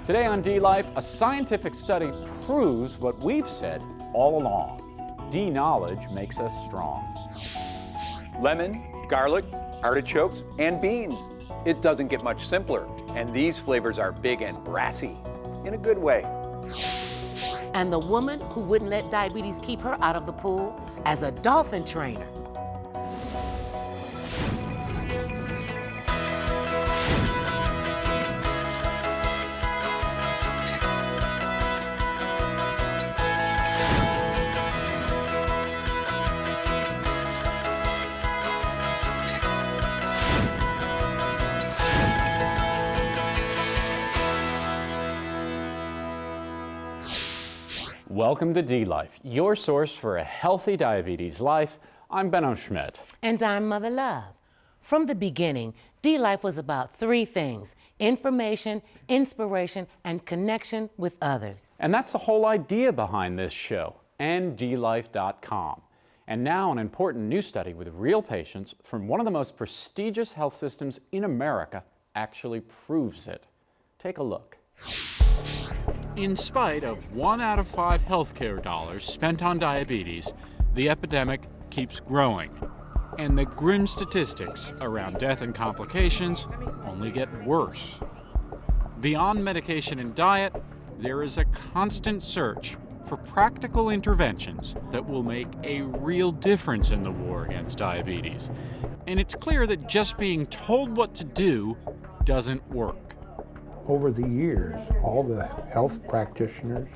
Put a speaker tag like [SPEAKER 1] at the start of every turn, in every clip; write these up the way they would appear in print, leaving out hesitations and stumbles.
[SPEAKER 1] Today on DLife, a scientific study proves what we've said all along. D-knowledge makes us strong.
[SPEAKER 2] Lemon, garlic, artichokes, and beans. It doesn't get much simpler, and these flavors are big and brassy, in a good way.
[SPEAKER 3] And the woman who wouldn't let diabetes keep her out of the pool as a dolphin trainer.
[SPEAKER 1] Welcome to DLife, your source for a healthy diabetes life. I'm Benno Schmidt.
[SPEAKER 3] And I'm Mother Love. From the beginning, DLife was about three things: information, inspiration, and connection with others.
[SPEAKER 1] And that's the whole idea behind this show and DLife.com. And now an important new study with real patients from one of the most prestigious health systems in America actually proves it. Take a look. In spite of 1 out of 5 healthcare dollars spent on diabetes, the epidemic keeps growing. And the grim statistics around death and complications only get worse. Beyond medication and diet, there is a constant search for practical interventions that will make a real difference in the war against diabetes. And it's clear that just being told what to do doesn't work.
[SPEAKER 4] Over the years, all the health practitioners,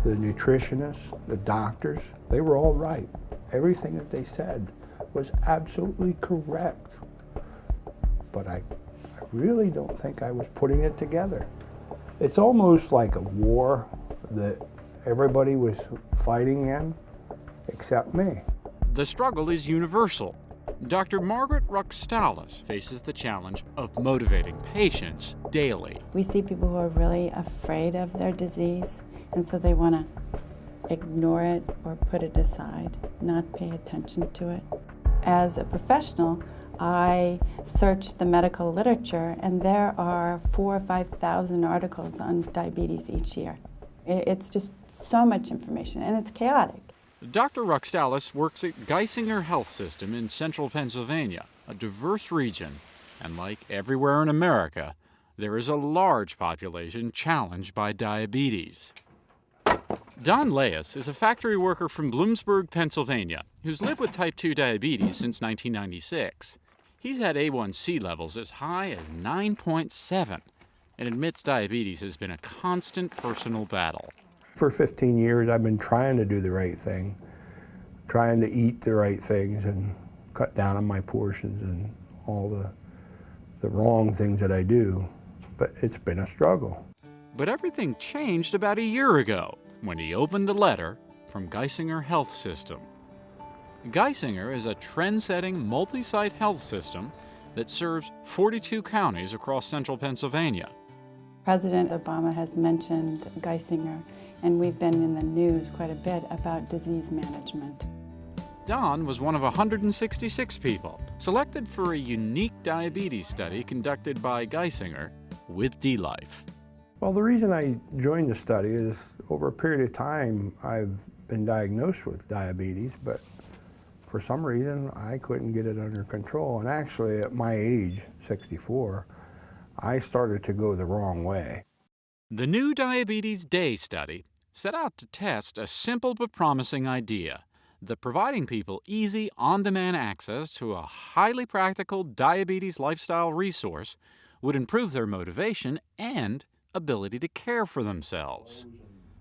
[SPEAKER 4] the nutritionists, the doctors, they were all right. Everything that they said was absolutely correct. But I really don't think I was putting it together. It's almost like a war that everybody was fighting in, except me.
[SPEAKER 1] The struggle is universal. Dr. Margaret Ruckstalis faces the challenge of motivating patients daily.
[SPEAKER 5] We see people who are really afraid of their disease, and so they want to ignore it or put it aside, not pay attention to it. As a professional, I search the medical literature, and there are 4,000 or 5,000 articles on diabetes each year. It's just so much information, and it's chaotic.
[SPEAKER 1] Dr. Ruckstalis works at Geisinger Health System in central Pennsylvania, a diverse region, and like everywhere in America, there is a large population challenged by diabetes. Don Leas is a factory worker from Bloomsburg, Pennsylvania, who's lived with type 2 diabetes since 1996. He's had A1C levels as high as 9.7 and admits diabetes has been a constant personal battle.
[SPEAKER 4] For 15 years, I've been trying to do the right thing, trying to eat the right things and cut down on my portions and all the wrong things that I do, but it's been a struggle.
[SPEAKER 1] But everything changed about a year ago when he opened a letter from Geisinger Health System. Geisinger is a trend-setting multi-site health system that serves 42 counties across central Pennsylvania.
[SPEAKER 5] President Obama has mentioned Geisinger, and we've been in the news quite a bit about disease management.
[SPEAKER 1] Don was one of 166 people selected for a unique diabetes study conducted by Geisinger with DLife.
[SPEAKER 4] Well, the reason I joined the study is over a period of time I've been diagnosed with diabetes, but for some reason I couldn't get it under control. And actually at my age, 64, I started to go the wrong way.
[SPEAKER 1] The new Diabetes Day study set out to test a simple but promising idea that providing people easy, on-demand access to a highly practical diabetes lifestyle resource would improve their motivation and ability to care for themselves.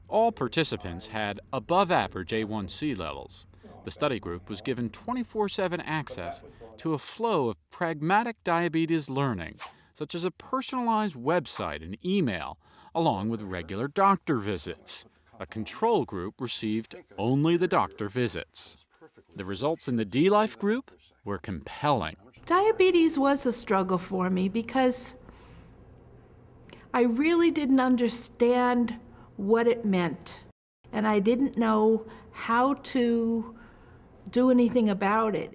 [SPEAKER 1] All participants had above-average A1C levels. The study group was given 24/7 access to a flow of pragmatic diabetes learning, such as a personalized website and email, along with regular doctor visits. A control group received only the doctor visits. The results in the DLife group were compelling.
[SPEAKER 6] Diabetes was a struggle for me because I really didn't understand what it meant, and I didn't know how to do anything about it.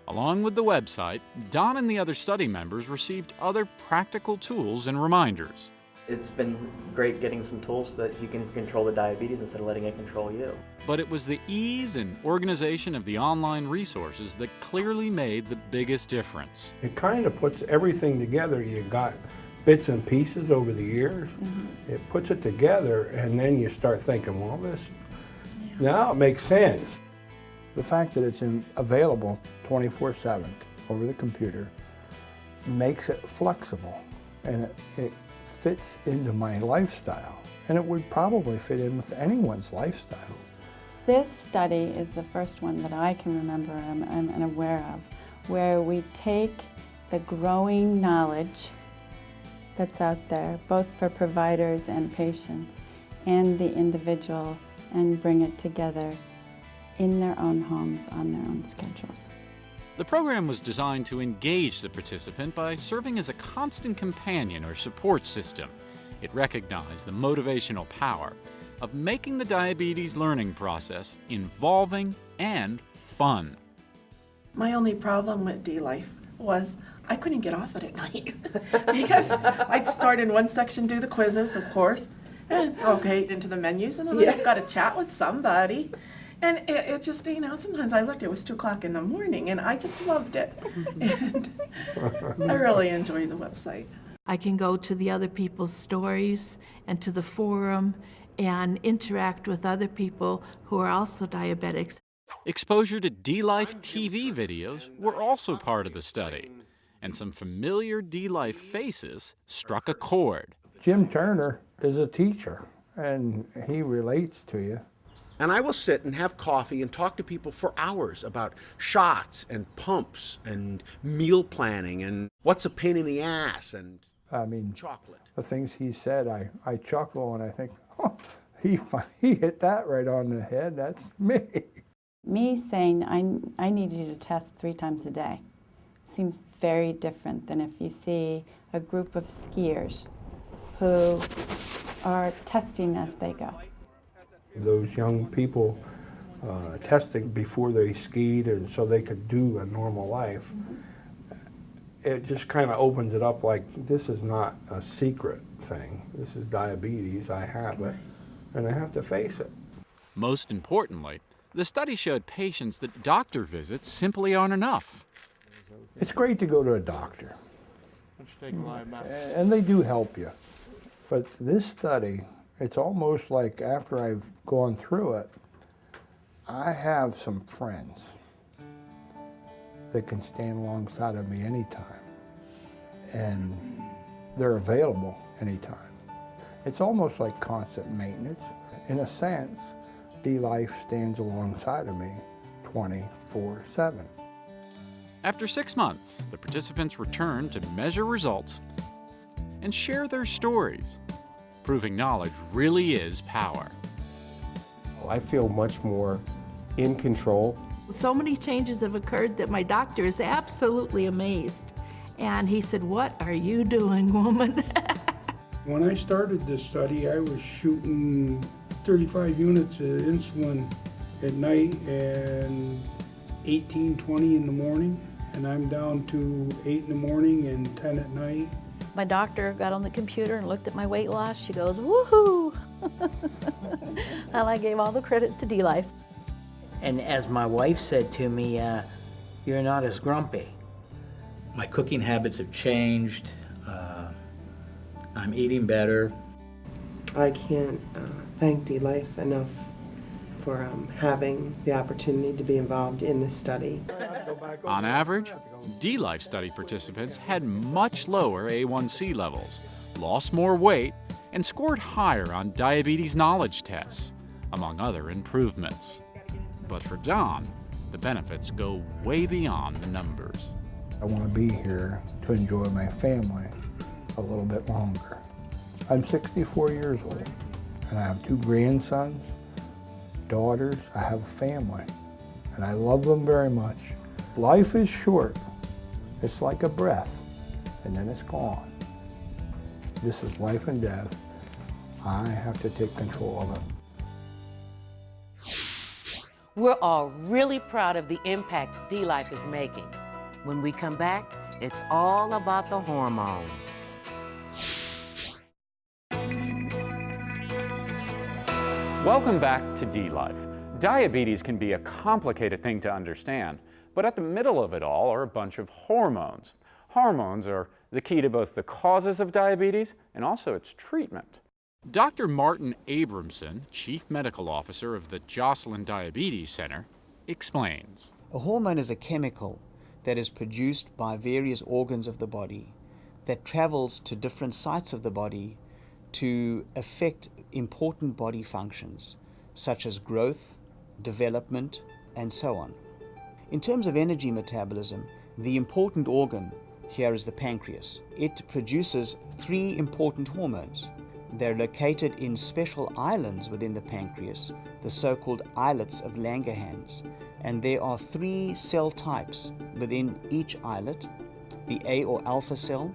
[SPEAKER 1] Along with the website, Don and the other study members received other practical tools and reminders.
[SPEAKER 7] It's been great getting some tools so that you can control the diabetes instead of letting it control you.
[SPEAKER 1] But it was the ease and organization of the online resources that clearly made the biggest difference.
[SPEAKER 4] It kind of puts everything together. You got bits and pieces over the years. It puts it together, and then you start thinking, well, this, now it makes sense. The fact that it's available 24/7 over the computer makes it flexible, and it fits into my lifestyle. And it would probably fit in with anyone's lifestyle.
[SPEAKER 5] This study is the first one that I can remember and aware of, where we take the growing knowledge that's out there, both for providers and patients, and the individual, and bring it together in their own homes on their own schedules.
[SPEAKER 1] The program was designed to engage the participant by serving as a constant companion or support system. It recognized the motivational power of making the diabetes learning process involving and fun.
[SPEAKER 8] My only problem with DLife was I couldn't get off it at night because I'd start in one section, do the quizzes, of course, and okay, into the menus, and then I've got to chat with somebody. And it just, you know, sometimes I looked, it was 2 o'clock in the morning, and I just loved it. And I really enjoy the website.
[SPEAKER 6] I can go to the other people's stories and to the forum and interact with other people who are also diabetics.
[SPEAKER 1] Exposure to DLife TV videos were also part of the study, and some familiar DLife faces struck a chord.
[SPEAKER 4] Jim Turner is a teacher, and he relates to you.
[SPEAKER 9] And I will sit and have coffee and talk to people for hours about shots and pumps and meal planning and what's a pain in the ass and chocolate.
[SPEAKER 4] The things he said, I chuckle and I think, oh, he hit that right on the head. That's me.
[SPEAKER 5] Me saying I need you to test 3 times a day seems very different than if you see a group of skiers who are testing as they go.
[SPEAKER 4] Those young people testing before they skied and so they could do a normal life, it just kind of opens it up like this is not a secret thing. This is diabetes, I have it, and I have to face it.
[SPEAKER 1] Most importantly, the study showed patients that doctor visits simply aren't enough.
[SPEAKER 4] It's great to go to a doctor, and they do help you. But this study, it's almost like after I've gone through it, I have some friends that can stand alongside of me anytime, and they're available anytime. It's almost like constant maintenance. In a sense, DLife stands alongside of me 24/7.
[SPEAKER 1] After 6 months, the participants returned to measure results and share their stories, proving knowledge really is power.
[SPEAKER 10] I feel much more in control.
[SPEAKER 6] So many changes have occurred that my doctor is absolutely amazed. And he said, "What are you doing, woman?"
[SPEAKER 11] When I started this study, I was shooting 35 units of insulin at night and 18, 20 in the morning. And I'm down to 8 in the morning and 10 at night.
[SPEAKER 12] My doctor got on the computer and looked at my weight loss. She goes, "Woohoo!" And I gave all the credit to DLife.
[SPEAKER 13] And as my wife said to me, you're not as grumpy.
[SPEAKER 14] My cooking habits have changed. I'm eating better.
[SPEAKER 15] I can't thank DLife enough for having the opportunity to be involved in this study.
[SPEAKER 1] On average, DLife study participants had much lower A1C levels, lost more weight, and scored higher on diabetes knowledge tests, among other improvements. But for Don, the benefits go way beyond the numbers.
[SPEAKER 4] I want to be here to enjoy my family a little bit longer. I'm 64 years old, and I have 2 grandsons, daughters. I have a family, and I love them very much. Life is short. It's like a breath, and then it's gone. This is life and death. I have to take control of it.
[SPEAKER 3] We're all really proud of the impact DLife is making. When we come back, it's all about the hormones.
[SPEAKER 1] Welcome back to DLife. Diabetes can be a complicated thing to understand, but at the middle of it all are a bunch of hormones. Hormones are the key to both the causes of diabetes and also its treatment. Dr. Martin Abramson, Chief Medical Officer of the Joslin Diabetes Center, explains.
[SPEAKER 16] A hormone is a chemical that is produced by various organs of the body that travels to different sites of the body to affect important body functions such as growth, development, and so on. In terms of energy metabolism, the important organ here is the pancreas. It produces 3 important hormones. They're located in special islands within the pancreas, the so-called islets of Langerhans. And there are 3 cell types within each islet: the A or alpha cell,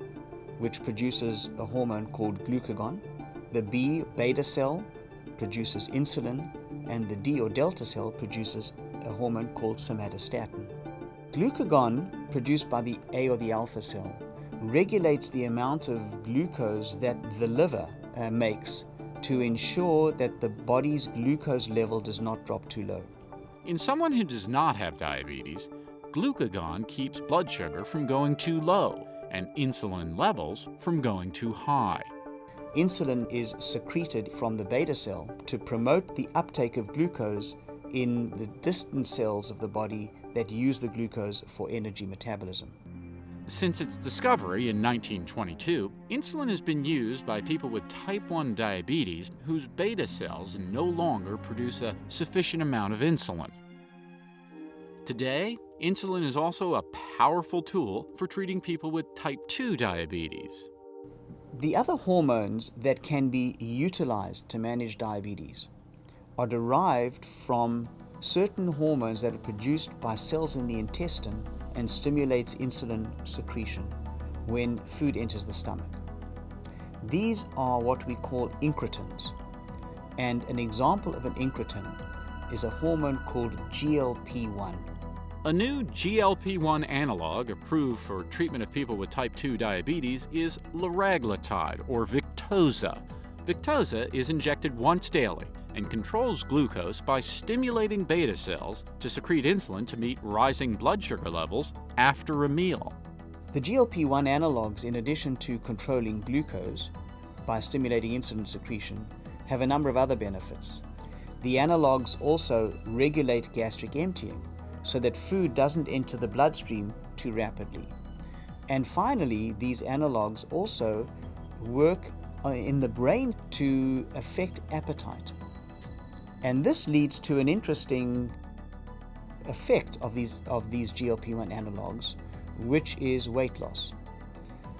[SPEAKER 16] which produces a hormone called glucagon; the B beta cell produces insulin; and the D or delta cell produces a hormone called somatostatin. Glucagon, produced by the A or the alpha cell, regulates the amount of glucose that the liver makes to ensure that the body's glucose level does not drop too low.
[SPEAKER 1] In someone who does not have diabetes, glucagon keeps blood sugar from going too low and insulin levels from going too high.
[SPEAKER 16] Insulin is secreted from the beta cell to promote the uptake of glucose in the distant cells of the body that use the glucose for energy metabolism.
[SPEAKER 1] Since its discovery in 1922, insulin has been used by people with type 1 diabetes whose beta cells no longer produce a sufficient amount of insulin. Today, insulin is also a powerful tool for treating people with type 2 diabetes.
[SPEAKER 16] The other hormones that can be utilized to manage diabetes are derived from certain hormones that are produced by cells in the intestine and stimulates insulin secretion when food enters the stomach. These are what we call incretins, and an example of an incretin is a hormone called GLP-1.
[SPEAKER 1] A new GLP-1 analog approved for treatment of people with type 2 diabetes is liraglutide, or Victoza. Victoza is injected once daily and controls glucose by stimulating beta cells to secrete insulin to meet rising blood sugar levels after a meal.
[SPEAKER 16] The GLP-1 analogs, in addition to controlling glucose by stimulating insulin secretion, have a number of other benefits. The analogs also regulate gastric emptying so that food doesn't enter the bloodstream too rapidly. And finally, these analogs also work in the brain to affect appetite. And this leads to an interesting effect of these GLP-1 analogs, which is weight loss.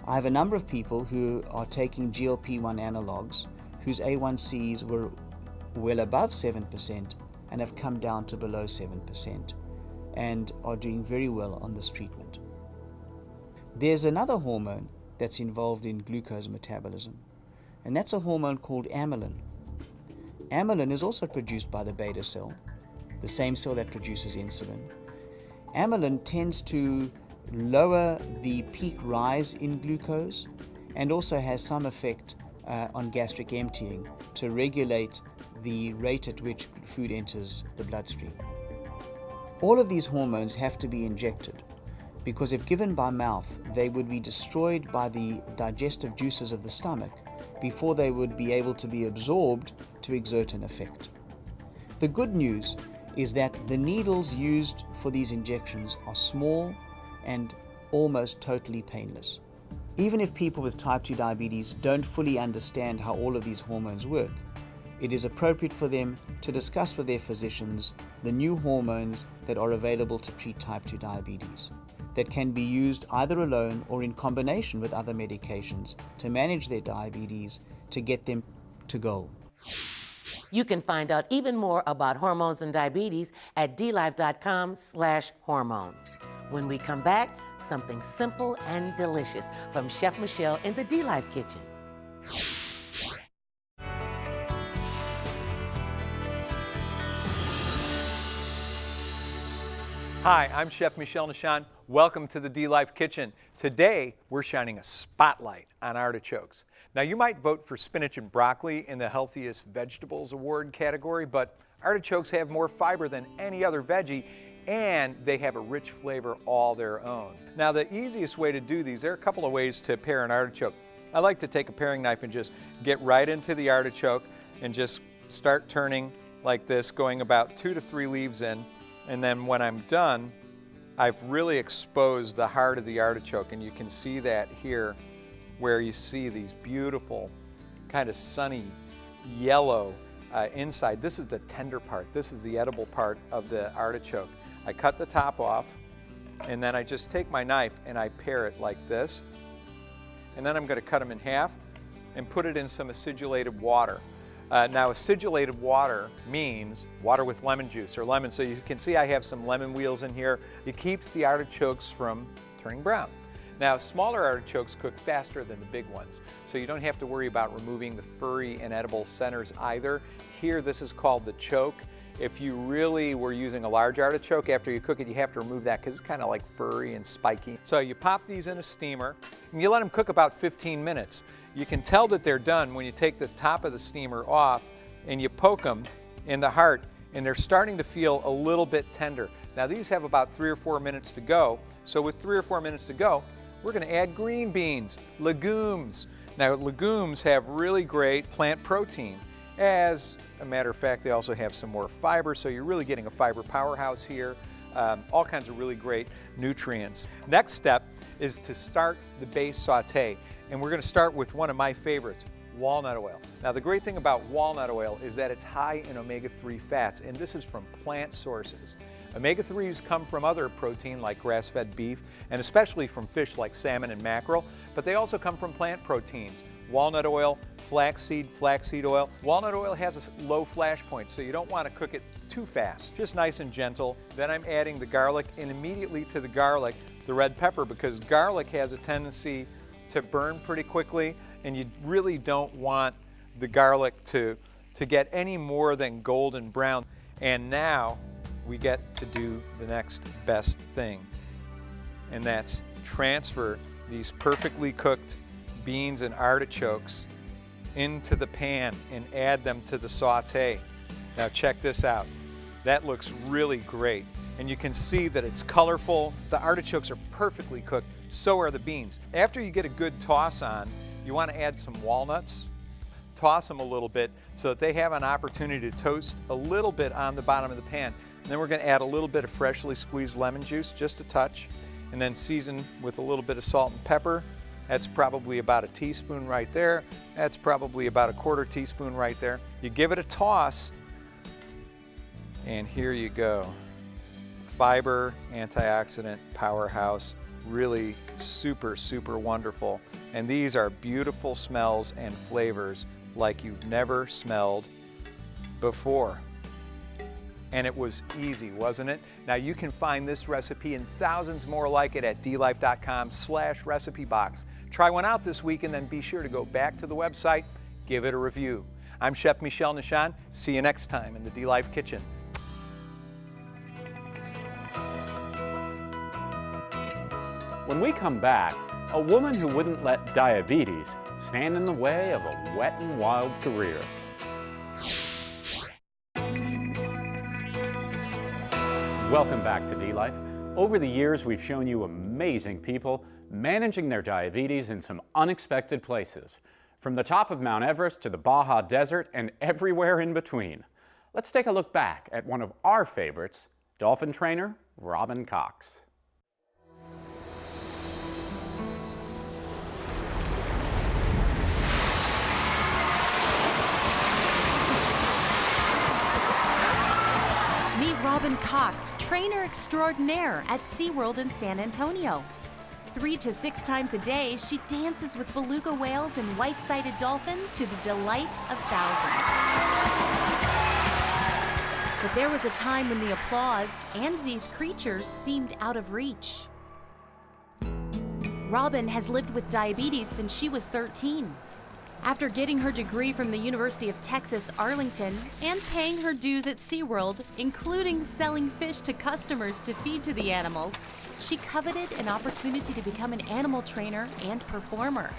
[SPEAKER 16] I have a number of people who are taking GLP-1 analogs whose A1Cs were well above 7% and have come down to below 7% and are doing very well on this treatment. There's another hormone that's involved in glucose metabolism, and that's a hormone called amylin. Amylin is also produced by the beta cell, the same cell that produces insulin. Amylin tends to lower the peak rise in glucose and also has some effect on gastric emptying to regulate the rate at which food enters the bloodstream. All of these hormones have to be injected because if given by mouth, they would be destroyed by the digestive juices of the stomach before they would be able to be absorbed to exert an effect. The good news is that the needles used for these injections are small and almost totally painless. Even if people with type 2 diabetes don't fully understand how all of these hormones work, it is appropriate for them to discuss with their physicians the new hormones that are available to treat type 2 diabetes, that can be used either alone or in combination with other medications to manage their diabetes to get them to goal.
[SPEAKER 3] You can find out even more about hormones and diabetes at DLife.com/hormones. When we come back, something simple and delicious from Chef Michelle in the DLife kitchen.
[SPEAKER 2] Hi, I'm Chef Michel Nishan. Welcome to the DLife Kitchen. Today, we're shining a spotlight on artichokes. Now, you might vote for spinach and broccoli in the Healthiest Vegetables Award category, but artichokes have more fiber than any other veggie, and they have a rich flavor all their own. Now, the easiest way to do these, there are a couple of ways to pare an artichoke. I like to take a paring knife and just get right into the artichoke and just start turning like this, going about 2 to 3 leaves in, and then when I'm done, I've really exposed the heart of the artichoke, and you can see that here where you see these beautiful kind of sunny yellow inside. This is the tender part. This is the edible part of the artichoke. I cut the top off, and then I just take my knife and I pare it like this. And then I'm going to cut them in half and put it in some acidulated water. Now, acidulated water means water with lemon juice or lemon. So you can see I have some lemon wheels in here. It keeps the artichokes from turning brown. Now, smaller artichokes cook faster than the big ones, so you don't have to worry about removing the furry and edible centers either. Here, this is called the choke. If you really were using a large artichoke, after you cook it, you have to remove that because it's kind of like furry and spiky. So you pop these in a steamer, and you let them cook about 15 minutes. You can tell that they're done when you take this top of the steamer off and you poke them in the heart, and they're starting to feel a little bit tender. Now, these have about 3 or 4 minutes to go, so with 3 or 4 minutes to go, we're going to add green beans, legumes. Now, legumes have really great plant protein. As a matter of fact, they also have some more fiber, so you're really getting a fiber powerhouse here. All kinds of really great nutrients. Next step is to start the base saute, and we're going to start with one of my favorites, walnut oil. Now, the great thing about walnut oil is that it's high in omega-3 fats, and this is from plant sources. Omega-3s come from other protein like grass-fed beef, and especially from fish like salmon and mackerel, but they also come from plant proteins. Walnut oil, flaxseed oil. Walnut oil has a low flash point, so you don't want to cook it too fast, just nice and gentle. Then I'm adding the garlic, and immediately to the garlic, the red pepper, because garlic has a tendency to burn pretty quickly, and you really don't want the garlic to get any more than golden brown. And now we get to do the next best thing, and that's transfer these perfectly cooked beans and artichokes into the pan and add them to the saute. Now check this out. That looks really great, and you can see that it's colorful. The artichokes are perfectly cooked, so are the beans. After you get a good toss on, you want to add some walnuts. Toss them a little bit so that they have an opportunity to toast a little bit on the bottom of the pan. And then we're going to add a little bit of freshly squeezed lemon juice, just a touch, and then season with a little bit of salt and pepper. That's probably about a teaspoon right there. That's probably about a 1/4 teaspoon right there. You give it a toss, and here you go. Fiber, antioxidant, powerhouse, really super, super wonderful. And these are beautiful smells and flavors like you've never smelled before. And it was easy, wasn't it? Now you can find this recipe and thousands more like it at DLife.com/recipe box. Try one out this week and then be sure to go back to the website, give it a review. I'm Chef Michel Nishan. See you next time in the DLife Kitchen.
[SPEAKER 1] When we come back, a woman who wouldn't let diabetes stand in the way of a wet and wild career. Welcome back to DLife. Over the years, we've shown you amazing people managing their diabetes in some unexpected places, from the top of Mount Everest to the Baja Desert and everywhere in between. Let's take a look back at one of our favorites, dolphin trainer Robin Cox.
[SPEAKER 17] Meet Robin Cox, trainer extraordinaire at SeaWorld in San Antonio. 3 to 6 times a day, she dances with beluga whales and white-sided dolphins to the delight of thousands. But there was a time when the applause and these creatures seemed out of reach. Robin has lived with diabetes since she was 13. After getting her degree from the University of Texas, Arlington, and paying her dues at SeaWorld, including selling fish to customers to feed to the animals, she coveted an opportunity to become an animal trainer and performer.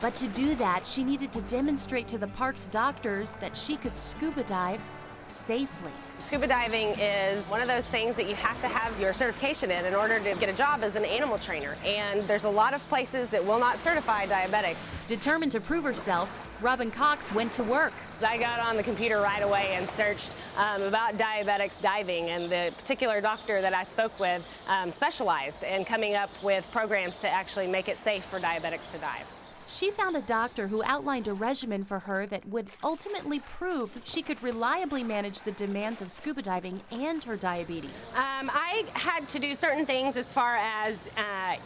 [SPEAKER 17] But to do that, she needed to demonstrate to the park's doctors that she could scuba dive safely.
[SPEAKER 18] Scuba diving is one of those things that you have to have your certification in order to get a job as an animal trainer. And there's a lot of places that will not certify diabetics.
[SPEAKER 17] Determined to prove herself, Robin Cox went to work.
[SPEAKER 18] I got on the computer right away and searched about diabetics diving, and the particular doctor that I spoke with specialized in coming up with programs to actually make it safe for diabetics to dive.
[SPEAKER 17] She found a doctor who outlined a regimen for her that would ultimately prove she could reliably manage the demands of scuba diving and her diabetes.
[SPEAKER 18] I had to do certain things as far as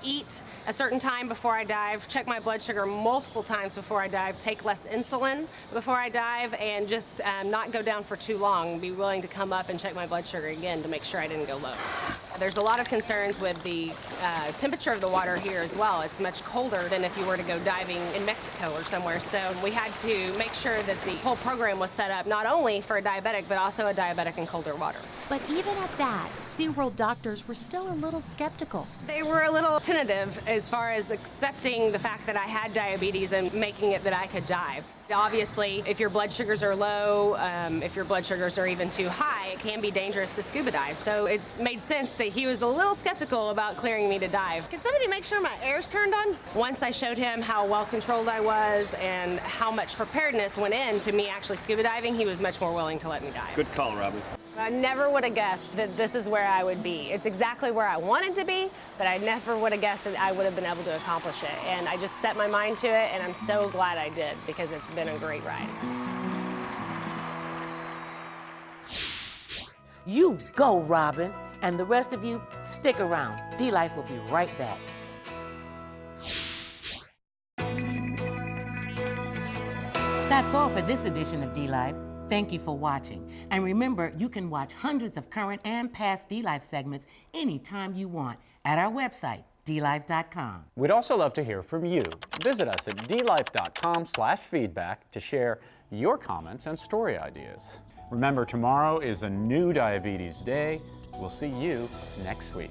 [SPEAKER 18] eat a certain time before I dive, check my blood sugar multiple times before I dive, take less insulin before I dive, and just not go down for too long. Be willing to come up and check my blood sugar again to make sure I didn't go low. There's a lot of concerns with the temperature of the water here as well. It's much colder than if you were to go diving in Mexico or somewhere, so we had to make sure that the whole program was set up not only for a diabetic, but also a diabetic in colder water.
[SPEAKER 17] But even at that, SeaWorld doctors were still a little skeptical.
[SPEAKER 18] They were a little tentative as far as accepting the fact that I had diabetes and making it that I could dive. Obviously, if your blood sugars are low, if your blood sugars are even too high, it can be dangerous to scuba dive. So it made sense that he was a little skeptical about clearing me to dive. Can somebody make sure my air's turned on? Once I showed him how well controlled I was and how much preparedness went into me actually scuba diving, he was much more willing to let me dive.
[SPEAKER 19] Good call, Robin.
[SPEAKER 18] I never would have guessed that this is where I would be. It's exactly where I wanted to be, but I never would have guessed that I would have been able to accomplish it. And I just set my mind to it, and I'm so glad I did, because it's been a great ride.
[SPEAKER 3] You go, Robin. And the rest of you, stick around. DLife will be right back. That's all for this edition of DLife. Thank you for watching. And remember, you can watch hundreds of current and past DLife segments anytime you want at our website, DLife.com.
[SPEAKER 1] We'd also love to hear from you. Visit us at DLife.com/feedback to share your comments and story ideas. Remember, tomorrow is a new Diabetes Day. We'll see you next week.